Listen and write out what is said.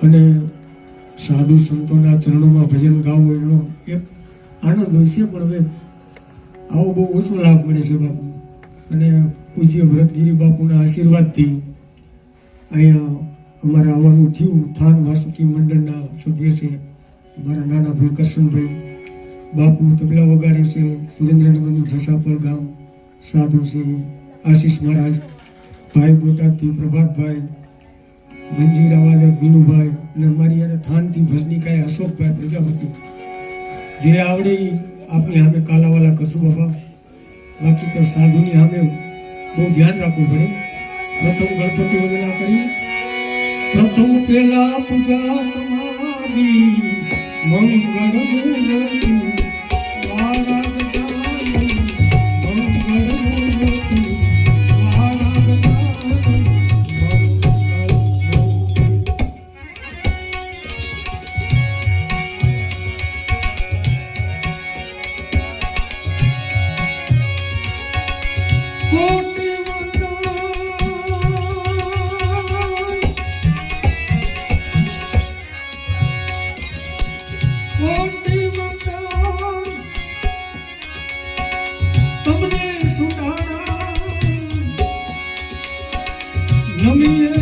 અને સાધુ સંતોના ચરણોમાં ભજન ગાવું એનો એક આનંદ હોય છે, પણ હવે આવો બહુ ઓછો લાભ મળે છે બાપુ. અને પૂજ્ય ભરતગીરી બાપુના આશીર્વાદથી અહીંયા અમારે આવવાનું થયું. થાન વાસુકી મંડળના સભ્ય છે મારા નાના ભાઈ કરશનભાઈ, બાપુ તબલા વગાડે છે. સુરેન્દ્રનગરનું જસાપર ગામ સાધુ છે આશીષ મહારાજ, ભાઈ બોટાદથી પ્રભાતભાઈ, મંજીરા વાદક વિનુભાઈ, અને અમારી યાર થાનથી ભજનીકાય અશોકભાઈ પ્રજાપતિ. જે આવડે એ આપની સામે કાલાવાલા કરશું બાપા. બાકી તો સાધુની સામે બહુ ધ્યાન રાખવું પડે. પ્રથમ ગણપતિ વંદના કરી. પ્રથમ પેલા પૂજા તમારી મંગળ મૂર્તિ તમને સુડાણા નમી